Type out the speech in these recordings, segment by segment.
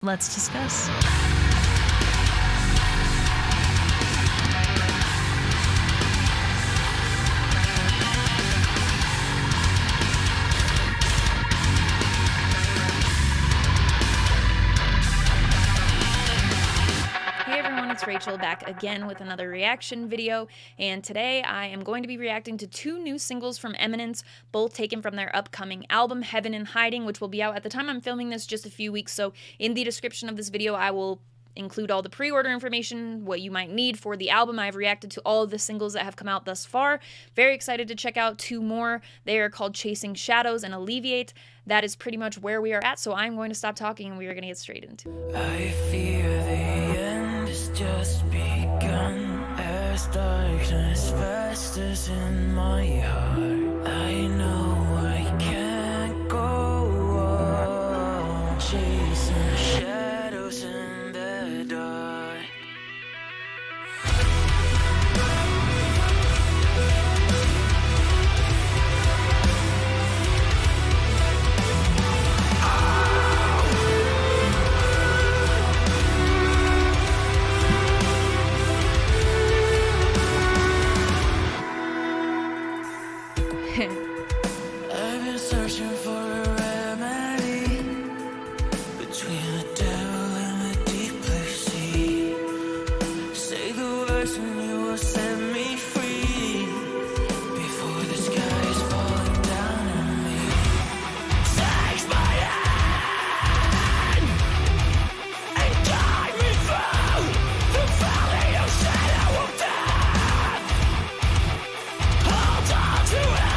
Let's discuss. It's Rachel back again with another reaction video, and today I am going to be reacting to two new singles from Imminence, both taken from their upcoming album Heaven in Hiding, which will be out at the time I'm filming this just a few weeks. So in the description of this video I will include all the pre-order information, what you might need for the album. I've reacted to all of the singles that have come out thus far. Very excited to check out two more. They are called Chasing Shadows and Alleviate. That is pretty much where we are at, so I'm going to stop talking and we are going to get straight into it. I fear the end has just begun, as darkness festers in my heart. I know I can't go on, chasing shadows in the dark. I've been searching for a remedy between the devil and the deep blue sea. Say the words and you will set me free before the sky is falling down on me. Take my hand and guide me through the valley of shadow of death. Hold on to it.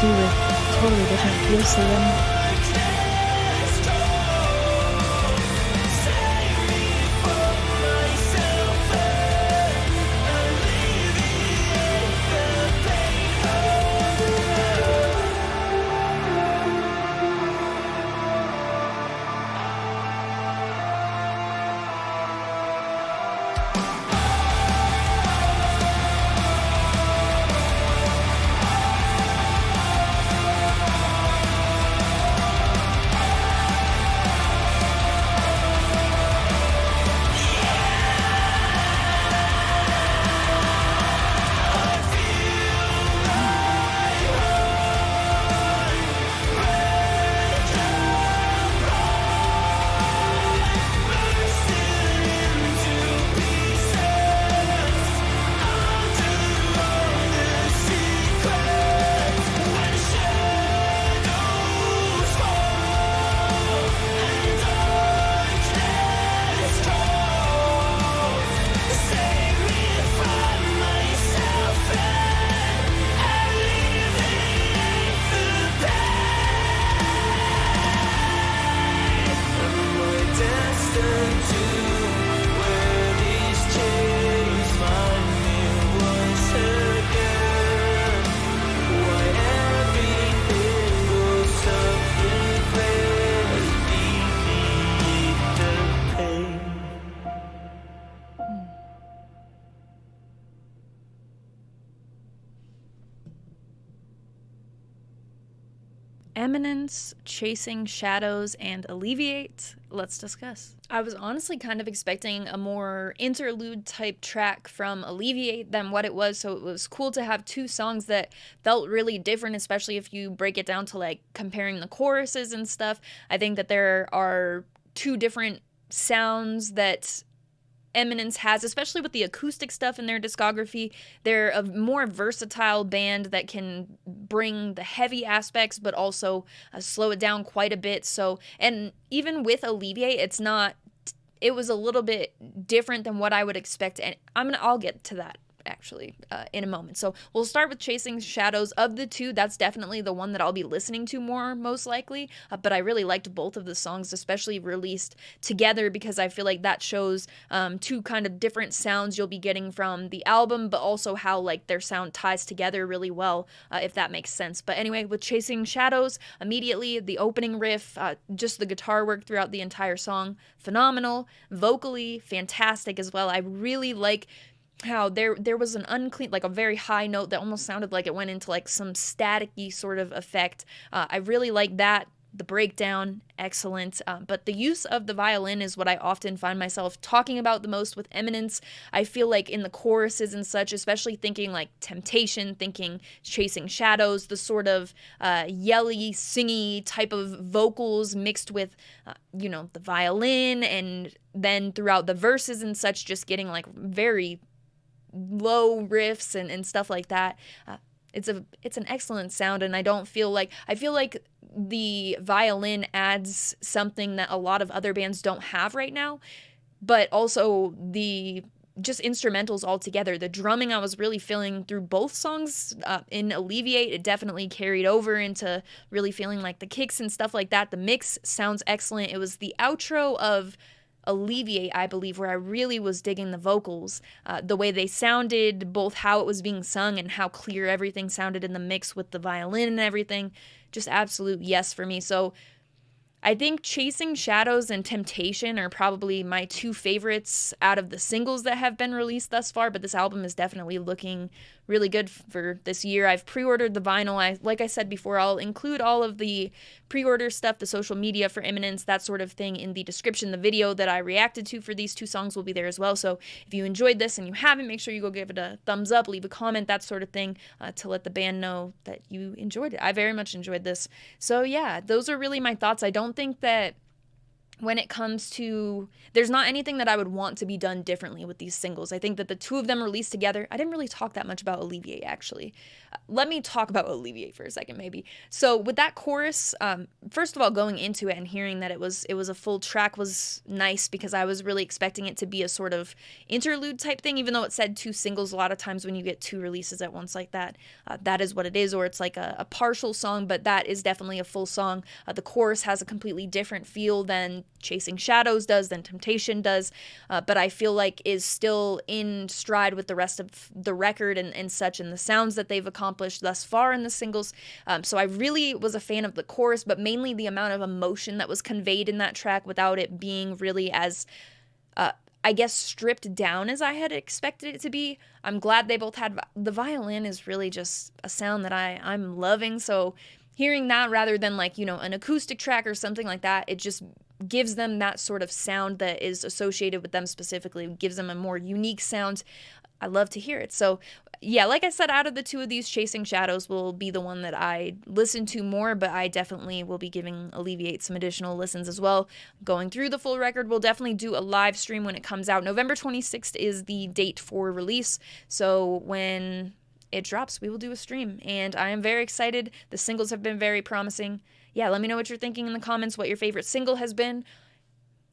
too, with totally different feels to them. Imminence, Chasing Shadows and Alleviate. Let's discuss. I was honestly kind of expecting a more interlude type track from Alleviate than what it was, so it was cool to have two songs that felt really different, especially if you break it down to like comparing the choruses and stuff. I think that there are two different sounds that Imminence has, especially with the acoustic stuff in their discography. They're a more versatile band that can bring the heavy aspects but also slow it down quite a bit. So, and even with Alleviate, it was a little bit different than what I would expect, and I'll get to that actually in a moment. So we'll start with Chasing Shadows. Of the two, that's definitely the one that I'll be listening to more, most likely, but I really liked both of the songs, especially released together, because I feel like that shows two kind of different sounds you'll be getting from the album, but also how like their sound ties together really well, if that makes sense. But anyway, with Chasing Shadows, immediately the opening riff, just the guitar work throughout the entire song, phenomenal. Vocally, fantastic as well. I really like how there was an unclean, like a very high note that almost sounded like it went into like some static-y sort of effect. I really like that. The breakdown, excellent. But the use of the violin is what I often find myself talking about the most with Imminence. I feel like in the choruses and such, especially thinking like Temptation, thinking Chasing Shadows, the sort of yelly, singy type of vocals mixed with, the violin, and then throughout the verses and such, just getting like very low riffs and stuff like that. It's an excellent sound, and I feel like the violin adds something that a lot of other bands don't have right now, but also the just instrumentals altogether. The drumming I was really feeling through both songs. In Alleviate, it definitely carried over into really feeling like the kicks and stuff like that. The mix sounds excellent. It was the outro of Alleviate, I believe, where I really was digging the vocals, the way they sounded, both how it was being sung and how clear everything sounded in the mix with the violin and everything. Just absolute yes for me. So I think Chasing Shadows and Temptation are probably my two favorites out of the singles that have been released thus far, but this album is definitely looking really good for this year. I've pre-ordered the vinyl. Like I said before, I'll include all of the pre-order stuff, the social media for Imminence, that sort of thing in the description. The video that I reacted to for these two songs will be there as well. So if you enjoyed this and you haven't, make sure you go give it a thumbs up, leave a comment, that sort of thing, to let the band know that you enjoyed it. I very much enjoyed this. So yeah, those are really my thoughts. I don't think that when it comes to, there's not anything that I would want to be done differently with these singles. I think that the two of them released together, I didn't really talk that much about Alleviate, actually. Let me talk about Alleviate for a second, maybe. So with that chorus, first of all, going into it and hearing that it was a full track was nice, because I was really expecting it to be a sort of interlude type thing, even though it said two singles. A lot of times when you get two releases at once like that, that is what it is, or it's like a partial song, but that is definitely a full song. The chorus has a completely different feel than Chasing Shadows does, than Temptation does, but I feel like is still in stride with the rest of the record and such, and the sounds that they've accomplished thus far in the singles. So I really was a fan of the chorus, but mainly the amount of emotion that was conveyed in that track without it being really as I guess stripped down as I had expected it to be. I'm glad they both had, the violin is really just a sound that I'm loving, so hearing that rather than like, you know, an acoustic track or something like that, it just gives them that sort of sound that is associated with them specifically, gives them a more unique sound. I love to hear it. So yeah, like I said, out of the two of these, Chasing Shadows will be the one that I listen to more, but I definitely will be giving Alleviate some additional listens as well. Going through the full record, we'll definitely do a live stream when it comes out. November 26th is the date for release, so when it drops, we will do a stream, and I am very excited. The singles have been very promising. Yeah, let me know what you're thinking in the comments, what your favorite single has been.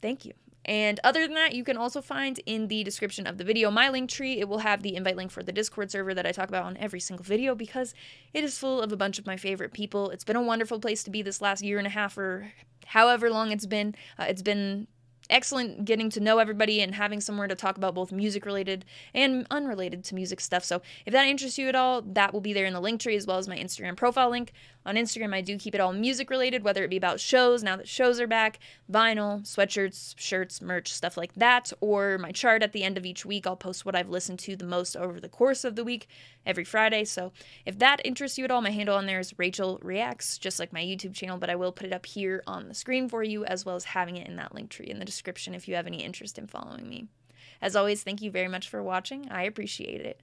Thank you. And other than that, you can also find in the description of the video my link tree. It will have the invite link for the Discord server that I talk about on every single video, because it is full of a bunch of my favorite people. It's been a wonderful place to be this last year and a half, or however long it's been. It's been excellent getting to know everybody and having somewhere to talk about both music related and unrelated to music stuff. So if that interests you at all, that will be there in the link tree, as well as my Instagram profile link. On Instagram, I do keep it all music related, whether it be about shows, now that shows are back, vinyl, sweatshirts, shirts, merch, stuff like that, or my chart at the end of each week. I'll post what I've listened to the most over the course of the week every Friday. So if that interests you at all, my handle on there is Rachel Reacts, just like my YouTube channel, but I will put it up here on the screen for you, as well as having it in that link tree in the description if you have any interest in following me. As always, thank you very much for watching. I appreciate it.